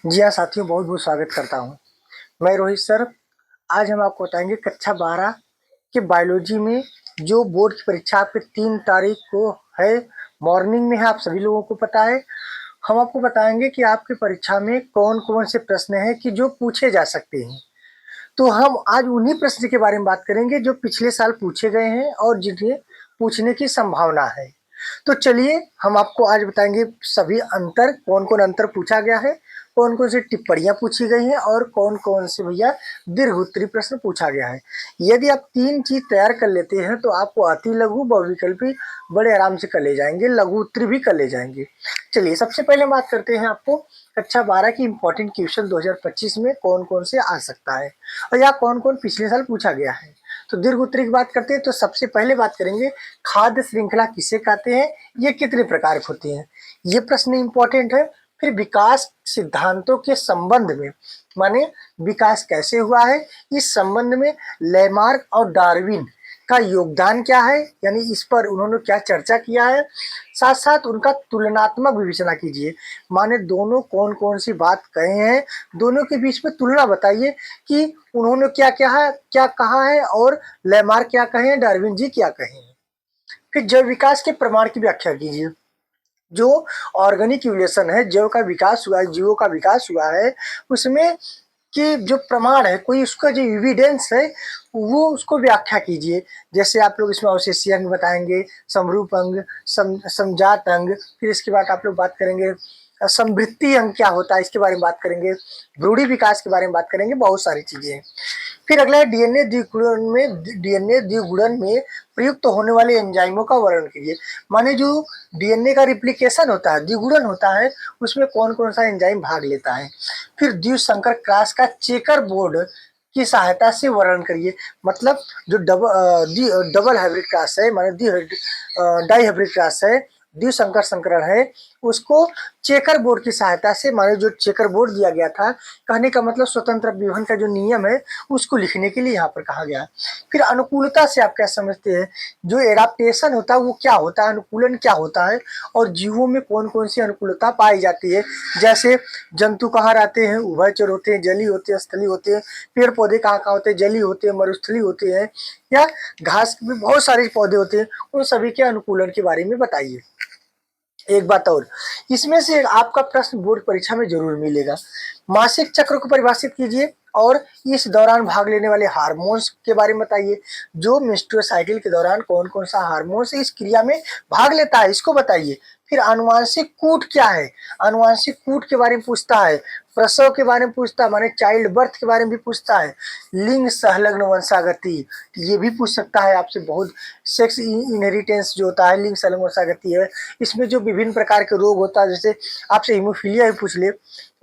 जी हाँ साथियों, बहुत बहुत स्वागत करता हूँ। मैं रोहित सर। आज हम आपको बताएंगे कक्षा 12 के बायोलॉजी में जो बोर्ड की परीक्षा आपके 3 तारीख को है, मॉर्निंग में है, आप सभी लोगों को पता है। हम आपको बताएंगे कि आपकी परीक्षा में कौन कौन से प्रश्न हैं कि जो पूछे जा सकते हैं। तो हम आज उन्हीं प्रश्न के बारे में बात करेंगे जो पिछले साल पूछे गए हैं और जिन्हें पूछने की संभावना है। तो चलिए हम आपको आज बताएंगे सभी अंतर, कौन कौन अंतर पूछा गया है, कौन कौन सी टिप्पणियां पूछी गई हैं और कौन कौन से भैया दीर्घ उत्तरीय प्रश्न पूछा गया है। यदि आप 3 चीज तैयार कर लेते हैं तो आपको अति लघु, बहुविकल्पी बड़े आराम से कर ले जाएंगे, लघु उत्तरीय भी कर ले जाएंगे। चलिए सबसे पहले बात करते हैं आपको कक्षा 12 की इंपॉर्टेंट क्वेश्चन 2025 में कौन कौन से आ सकता है और या कौन कौन पिछले साल पूछा गया है। तो दीर्घ उत्तरीय की बात करते हैं तो सबसे पहले बात करेंगे खाद्य श्रृंखला किसे कहते हैं, ये कितने प्रकार की होती हैं, ये प्रश्न इंपॉर्टेंट है। फिर विकास सिद्धांतों के संबंध में, माने विकास कैसे हुआ है इस संबंध में लेमार्क और डार्विन का योगदान क्या है, यानी इस पर उन्होंने क्या चर्चा किया है। साथ साथ उनका तुलनात्मक विवेचना कीजिए, माने दोनों कौन कौन सी बात कहे हैं, दोनों के बीच में तुलना बताइए कि उन्होंने क्या क्या है, क्या कहा है और लेमार्क क्या कहे हैं, डार्विन जी क्या कहे हैं। फिर जैव विकास के प्रमाण की व्याख्या कीजिए। जो ऑर्गेनिक इवोल्यूशन है, जैव का विकास हुआ है, जीवों का विकास हुआ है, उसमें कि जो प्रमाण है, कोई उसका जो एविडेंस है वो उसको व्याख्या कीजिए। जैसे आप लोग इसमें अवशेषीय अंग बताएंगे, समरूप अंग, समजात अंग, फिर इसके बाद आप लोग बात करेंगे समवृत्ति अंग क्या होता है, इसके बारे में बात करेंगे, भ्रूणी विकास के बारे में बात करेंगे, बहुत सारी चीजें हैं। फिर अगला है डीएनए द्विगुणन में प्रयुक्त होने वाले एंजाइमों का वर्णन कीजिए। माने जो डीएनए का रिप्लिकेशन होता है, द्विगुणन होता है, उसमें कौन कौन सा एंजाइम भाग लेता है। फिर द्विसंकर क्रॉस का चेकर बोर्ड की सहायता से वर्णन करिए। मतलब जो डबल हाइब्रिड क्रॉस है, माने डाई हाइब्रिड क्रॉस है, द्विसंकर संकरण है, उसको चेकर बोर्ड की सहायता से, माने जो चेकर बोर्ड दिया गया था, कहने का मतलब स्वतंत्र विवहन का जो नियम है उसको लिखने के लिए यहाँ पर कहा गया। फिर अनुकूलता से आप क्या समझते हैं, जो एडाप्टेशन होता है वो क्या होता है, अनुकूलन क्या होता है और जीवों में कौन कौन सी अनुकूलता पाई जाती है। जैसे जंतु कहाँ रहते हैं, उभयचर होते हैं, जलीय होते हैं, स्थलीय होते हैं। पेड़ पौधे कहाँ कहाँ होते हैं, जलीय होते हैं, मरुस्थलीय होते हैं, या घास भी बहुत सारे पौधे होते हैं, उन सभी के अनुकूलन के बारे में बताइए। एक बात और, इसमें से आपका प्रश्न बोर्ड परीक्षा में जरूर मिलेगा। मासिक चक्र को परिभाषित कीजिए और इस दौरान भाग लेने वाले हार्मोन्स के बारे में बताइए। जो मेंस्ट्रुअल साइकिल के दौरान कौन कौन सा हार्मोन्स इस क्रिया में भाग लेता है, इसको बताइए। फिर आनुवांशिक कूट क्या है, आनुवांशिक कूट के बारे में पूछता है, प्रसव के बारे में पूछता है, माने चाइल्ड बर्थ के बारे में भी पूछता है, लिंग संलग्न वंशागति ये भी पूछ सकता है आपसे बहुत। सेक्स इनहेरिटेंस जो होता है, लिंग संलग्न वंशागति है, इसमें जो विभिन्न प्रकार के रोग होता है, जैसे आपसे हीमोफीलिया ही पूछ ले,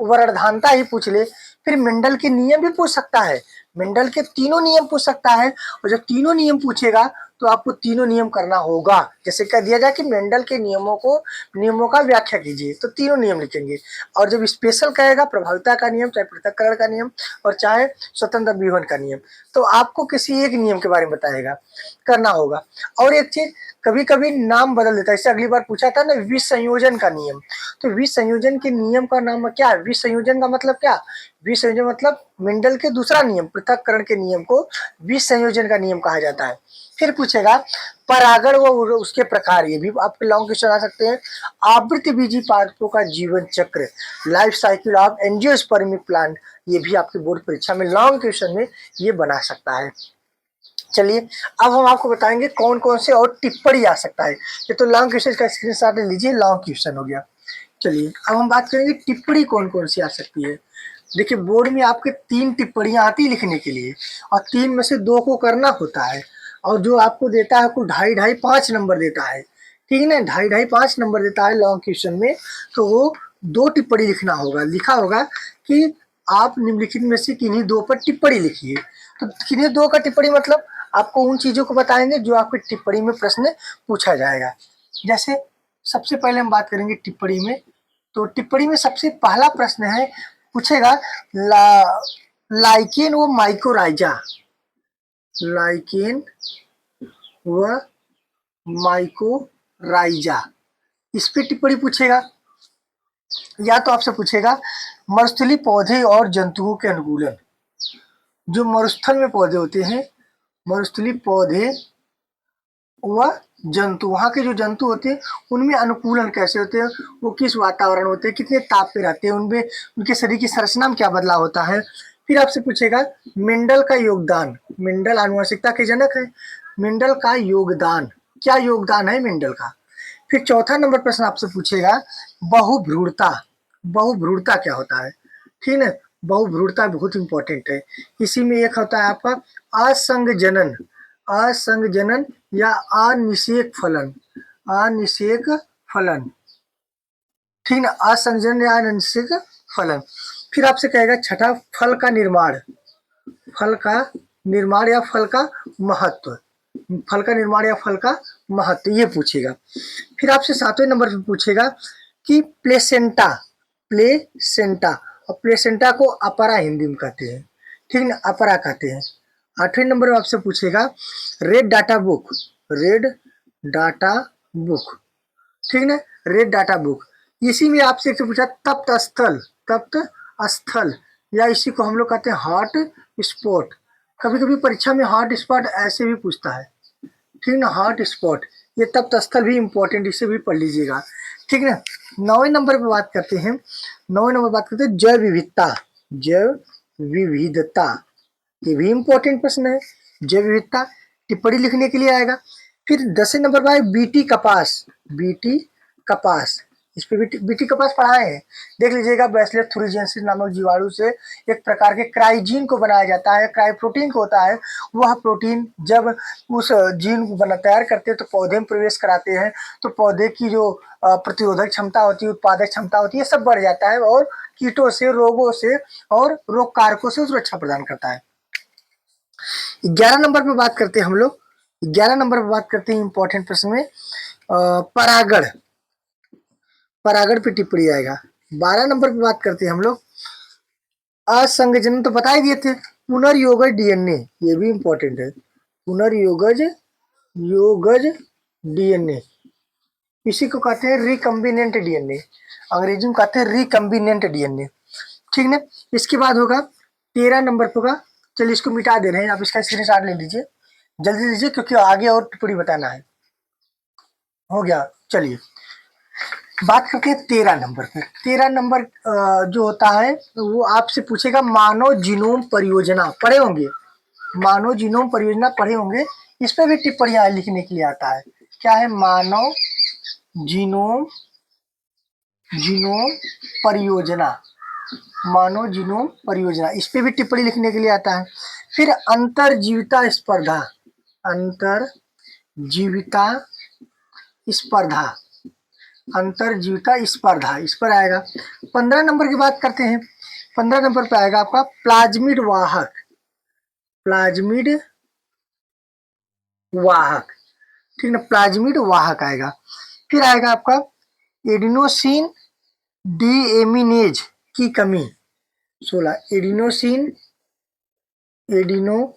वर्णधानता ही पूछ ले। फिर मेंडल के नियम भी पूछ सकता है, मेंडल के तीनों नियम पूछ सकता है, और जब तीनों नियम पूछेगा तो आपको तीनों नियम करना होगा। जैसे कह दिया जाए कि मेंडल के नियमों का व्याख्या कीजिए, तो तीनों नियम लिखेंगे। और जब स्पेशल कहेगा, प्रभाविता का नियम, चाहे पृथक्करण का नियम और चाहे स्वतंत्र विवहन का नियम, तो आपको किसी एक नियम के बारे में बताएगा, करना होगा। और एक चीज, कभी कभी नाम बदल देता है, इससे अगली बार पूछा था ना विष संयोजन का नियम, तो विष संयोजन के नियम का नाम क्या है, विष संयोजन का मतलब क्या, विष संयोजन मतलब मेंडल के दूसरा नियम, पृथक्करण के नियम को विष संयोजन का नियम कहा जाता है। फिर पूछेगा परागण व उसके प्रकार, ये भी आपके लॉन्ग क्वेश्चन आ सकते हैं। आवृत्ति बीजी पादपों का जीवन चक्र, life cycle of angiospermic plant, ये भी आपकी बोर्ड परीक्षा में लॉन्ग क्वेश्चन में ये बना सकता है। चलिए अब हम आपको बताएंगे कौन कौन से और टिप्पणी आ सकता है। ये तो लॉन्ग क्वेश्चन का स्क्रीनशॉट लीजिए, लॉन्ग क्वेश्चन हो गया। चलिए अब हम बात करेंगे टिप्पणी कौन कौन सी आ सकती है। देखिए बोर्ड में आपके 3 टिप्पणियां आती है लिखने के लिए, और 3 में से 2 को करना होता है, और जो आपको देता है आपको 2.5-2.5-5 नंबर देता है, ठीक है ना, 2.5-2.5-5 नंबर देता है लॉन्ग क्वेश्चन में। तो वो 2 टिप्पणी लिखना होगा, लिखा होगा कि आप निम्नलिखित में से किन्हीं 2 पर टिप्पणी लिखिए। तो किन्हीं 2 का टिप्पणी मतलब आपको उन चीजों को बताएंगे जो आपकी टिप्पणी में प्रश्न पूछा जाएगा। जैसे सबसे पहले हम बात करेंगे टिप्पणी में, तो टिप्पणी में सबसे पहला प्रश्न है, पूछेगा लाइकेन व माइकोराइजा, लाइकेन व माइकोराइजा, इस पे टिप्पणी पूछेगा। या तो आपसे पूछेगा मरुस्थलीय पौधे और जंतुओं के अनुकूलन। जो मरुस्थल में पौधे होते हैं, मरुस्थलीय पौधे व जंतु, वहाँ के जो जंतु होते हैं उनमें अनुकूलन कैसे होते हैं, वो किस वातावरण होते हैं, कितने ताप पे रहते हैं, उनमें उनके शरीर की संरचना में क्या बदलाव होता है। फिर आपसे पूछेगा मेंडल का योगदान। मेंडल आनुवंशिकता के जनक है। मेंडल का योगदान, क्या योगदान है मेंडल का। फिर चौथा नंबर प्रश्न आपसे पूछेगा बहुभ्रूणता। बहुभ्रूणता क्या होता है, ठीक है। बहुभ्रूणता बहुत इंपॉर्टेंट है। इसी में एक होता है आपका असंगजनन। असंगजनन या अनिषेक फलन। अनिषेक फलन, ठीक ना, असंगजनन या अनिषेक फलन। फिर आपसे कहेगा छठा फल का निर्माण। फल का निर्माण या फल का महत्व। फल का निर्माण या फल का महत्व ये पूछेगा। फिर आपसे सातवें नंबर पे पूछेगा कि प्लेसेंटा। प्लेसेंटा, और प्लेसेंटा को अपरा हिंदी में कहते हैं, ठीक ना, अपरा कहते हैं। आठवें नंबर पे आपसे पूछेगा red data book. Red data book, ठीक ना, रेड डाटा बुक। इसी में आपसे एक पूछा तप्त स्थल। तप्त स्थल, या इसी को हम लोग कहते हैं हॉट स्पॉट। कभी कभी परीक्षा में हॉट स्पॉट ऐसे भी पूछता है, ठीक ना, हॉट स्पॉट। ये तप्त स्थल भी इंपॉर्टेंट, इसे भी पढ़ लीजिएगा, ठीक ना। नौवें नंबर पे बात करते हैं। नौवें नंबर बात करते हैं जैव विविधता। जैव विविधता, ये भी इंपॉर्टेंट प्रश्न है। जैव विविधता टिप्पणी लिखने के लिए आएगा। फिर 10वें नंबर पर बीटी कपास। बीटी कपास, इस पे बीटी कपास पढ़ाए हैं, देख लीजिएगा। बैसिलस थुरिजेंसिस नामक जीवाणु से एक प्रकार के क्राइजीन को बनाया जाता है। क्राई प्रोटीन को होता है, वह प्रोटीन जब उस जीन को बना तैयार करते हैं तो पौधे में प्रवेश कराते हैं, तो पौधे की जो प्रतिरोधक क्षमता होती है, उत्पादक क्षमता होती है, सब बढ़ जाता है और कीटों से, रोगों से और रोग कारकों से सुरक्षा प्रदान करता है। 11 नंबर पे बात करते हैं हम लोग। 11 नंबर पे बात करते हैं इंपॉर्टेंट प्रश्न में परागण। परागण पे टिप्पणी आएगा। 12 नंबर पे बात करते हैं हम लोग असंगजन, तो बता ही दिए थे। पुनर्योगज डीएनए, ये भी इंपॉर्टेंट है। पुनर्योगज योगज डीएनए, इसी को कहते हैं रिकम्बिनेंट डीएनए, अंग्रेजी में कहते हैं रिकम्बिनेंट डीएनए, ठीक ना। इसके बाद होगा 13 नंबर पे होगा, चलिए इसको मिटा दे रहे हैं, आप इसका स्क्रीनशॉट ले लीजिए, जल्दी लीजिए क्योंकि आगे और टिप्पणी बताना है। हो गया, चलिए बात करते हैं 13 नंबर पे। 13 नंबर जो होता है वो आपसे पूछेगा मानव जीनोम परियोजना। पढ़े होंगे, मानव जीनोम परियोजना पढ़े होंगे। इस पे भी टिप्पणियां लिखने के लिए आता है। क्या है, मानव जीनोम, जीनोम परियोजना, मानव जीनोम परियोजना, इस पे भी टिप्पणी लिखने के लिए आता है। फिर अंतरजीविता स्पर्धा। अंतरजीविता स्पर्धा, अंतरजीविता स्पर्धा, इस पर आएगा। 15 नंबर की बात करते हैं। 15 नंबर पे आएगा आपका प्लाज्मिड वाहक। प्लाज्मिड वाहक, ठीक ना, प्लाज्मिड वाहक आएगा। फिर आएगा आपका एडिनोसिन डीएमिनेज की कमी। 16 एडिनोसिन, एडिनोसिन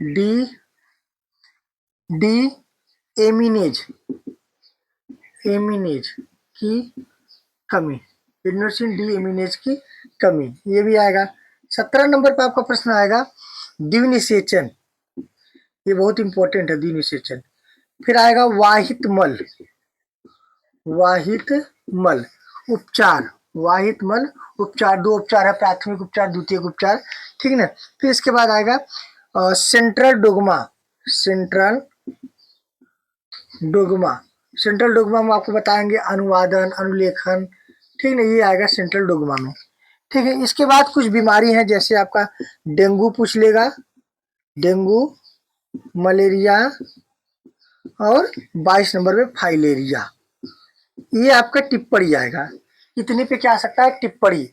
डी डी एमिनेज, एमिनेज की कमी, एडिनोसिन डी एमिनेज की कमी, ये भी आएगा। 17 नंबर पर आपका प्रश्न आएगा द्विनिषेचन, ये बहुत इंपॉर्टेंट है द्विनिषेचन। फिर आएगा वाहित मल। वाहित मल उपचार। वाहित मल उपचार, दो उपचार है, प्राथमिक उपचार, द्वितीयक उपचार, ठीक है ना। फिर इसके बाद आएगा central dogma. Central dogma, central dogma में आपको बताएंगे अनुवादन, अनुलेखन, ठीक है, ये आएगा सेंट्रल डोगमा में, ठीक है। इसके बाद कुछ बीमारी है, जैसे आपका डेंगू पूछ लेगा, डेंगू, मलेरिया और 22 नंबर पे फाइलेरिया, ये आपका टिप्पणी आएगा। इतने पे क्या आ सकता है, टिप्पणी।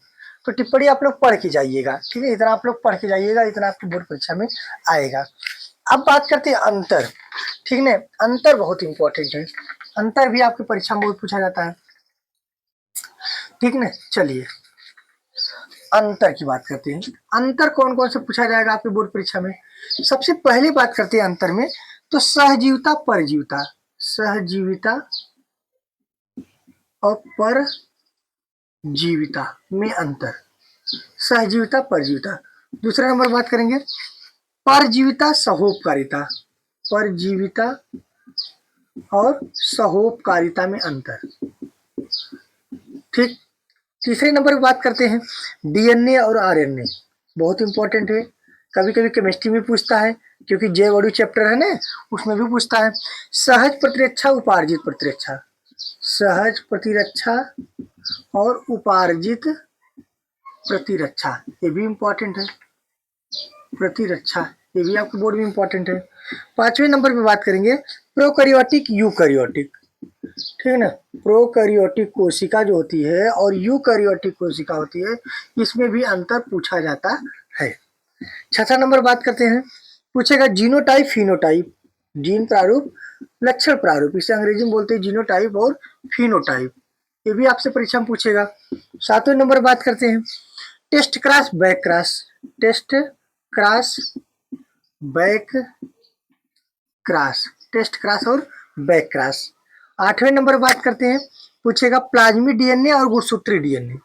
तो टिप्पणी आप लोग पढ़ के जाइएगा, ठीक है, इतना आप लोग पढ़ के जाइएगा, इतना आपकी बोर्ड परीक्षा में आएगा। अब बात करते हैं अंतर, ठीक है। अंतर बहुत इंपॉर्टेंट है, अंतर भी आपकी परीक्षा में बहुत पूछा जाता है, ठीक है। चलिए अंतर की बात करते हैं। अंतर कौन कौन से पूछा जाएगा आपकी बोर्ड परीक्षा में। सबसे पहले बात करते हैं अंतर में, तो सहजीविता, परजीविता। सहजीविता और परजीविता में अंतर। सहजीविता, परजीविता। दूसरा नंबर बात करेंगे परजीविता, सहोपकारिता। परजीविता और सहोपकारिता में अंतर। ठीक। तीसरे नंबर पे बात करते हैं डीएनए और आरएनए। बहुत इंपॉर्टेंट है, कभी कभी केमिस्ट्री में पूछता है, क्योंकि जैव अणु चैप्टर है ना, उसमें भी पूछता है। सहज प्रतिरक्षा, उपार्जित प्रतिरक्षा। सहज प्रतिरक्षा और उपार्जित प्रतिरक्षा, ये भी इंपॉर्टेंट है। प्रतिरक्षा, ये भी आपके बोर्ड में इंपॉर्टेंट है। पांचवें नंबर पे बात करेंगे प्रोकैरियोटिक, यूकैरियोटिक। ठीक है ना। प्रोकैरियोटिक कोशिका जो होती है और यूकैरियोटिक कोशिका होती है, इसमें भी अंतर पूछा जाता है। छठा नंबर बात करते हैं, पूछेगा जीनोटाइप, फिनोटाइप। जीन प्रारूप, लक्षण प्रारूप, इसे अंग्रेजी में बोलते हैं जीनोटाइप और फिनोटाइप। ये भी आपसे परीक्षा में पूछेगा। सातवें नंबर बात करते हैं test cross, back cross. Test cross, back cross. Test cross और बैक क्रॉस। आठवें नंबर बात करते हैं, पूछेगा प्लाज्मिड डीएनए और गुणसूत्री डीएनए।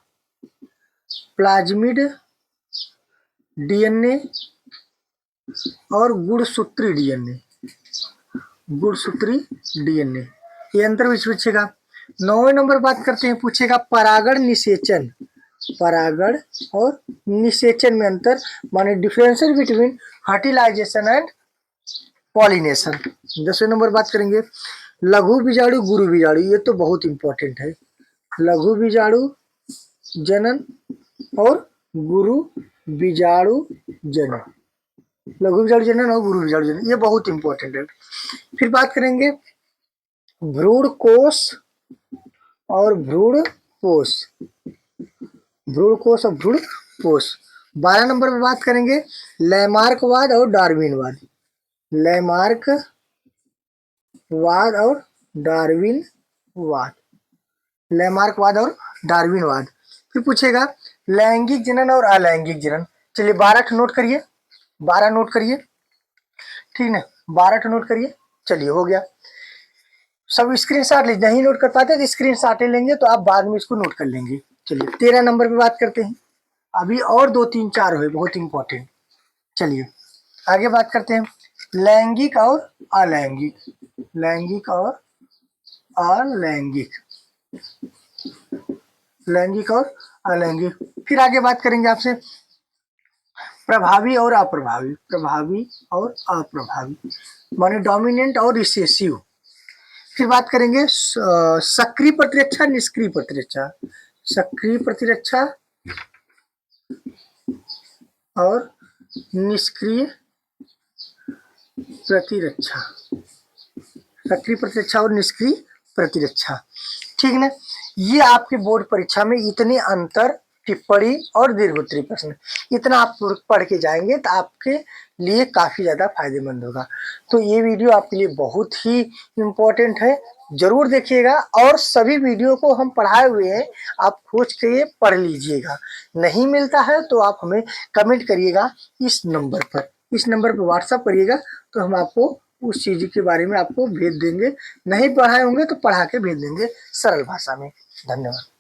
प्लाज्मिड डीएनए और गुणसूत्री डीएनए। गुणसूत्री डीएनए, ये अंतर भी पूछेगा। 9वें नंबर बात करते हैं, पूछेगा परागण निषेचन। परागण और निषेचन में अंतर, माने differential between fertilisation and pollination. 10वें नंबर बात करेंगे लघु बीजाणु, गुरु बीजाणु। ये तो बहुत इंपॉर्टेंट है। लघु बीजाणु जनन और गुरु बीजाणु जनन। लघु बीजाणु जनन और गुरु बीजाणु जनन, ये बहुत इंपॉर्टेंट है। फिर बात करेंगे भ्रूण कोश और भ्रूण पोष। भ्रूण कोश और भ्रूण पोष। 12 नंबर पर बात करेंगे लैमार्कवाद और डार्विनवाद। लैमार्कवाद और डार्विनवाद। लैमार्कवाद और डार्विनवाद। फिर पूछेगा लैंगिक जनन और अलैंगिक जनन। चलिए 12 नोट करिए, 12 नोट करिए, ठीक ना। 12 नोट करिए। चलिए हो गया। सब स्क्रीनशॉट ले, नहीं नोट कर पाते तो स्क्रीनशॉट लेंगे, तो आप बाद में इसको नोट कर लेंगे। चलिए 13 नंबर पे बात करते हैं। अभी और 2 3 4 हुए बहुत इंपॉर्टेंट। चलिए आगे बात करते हैं लैंगिक और अलैंगिक। लैंगिक और अलैंगिक। लैंगिक और अलैंगिक। फिर आगे बात करेंगे आपसे प्रभावी और अप्रभावी। प्रभावी और अप्रभावी, माने डोमिनेंट और रिसेसिव। फिर बात करेंगे सक्रिय प्रतिरक्षा, निष्क्रिय प्रतिरक्षा। सक्रिय प्रतिरक्षा और निष्क्रिय प्रतिरक्षा। सक्रिय प्रतिरक्षा और निष्क्रिय प्रतिरक्षा, ठीक ना। ये आपके बोर्ड परीक्षा में इतने अंतर, टिप्पणी और दीर्घोत्तरी प्रश्न, इतना आप पढ़ के जाएंगे तो आपके लिए काफी ज्यादा फायदेमंद होगा। तो ये वीडियो आपके लिए बहुत ही इम्पोर्टेंट है, जरूर देखिएगा। और सभी वीडियो को हम पढ़ाए हुए हैं, आप खोज के पढ़ लीजिएगा। नहीं मिलता है तो आप हमें कमेंट करिएगा इस नंबर पर। इस नंबर पर व्हाट्सअप करिएगा, तो हम आपको उस चीज के बारे में आपको भेज देंगे। नहीं पढ़ाए होंगे तो पढ़ा के भेज देंगे सरल भाषा में। धन्यवाद।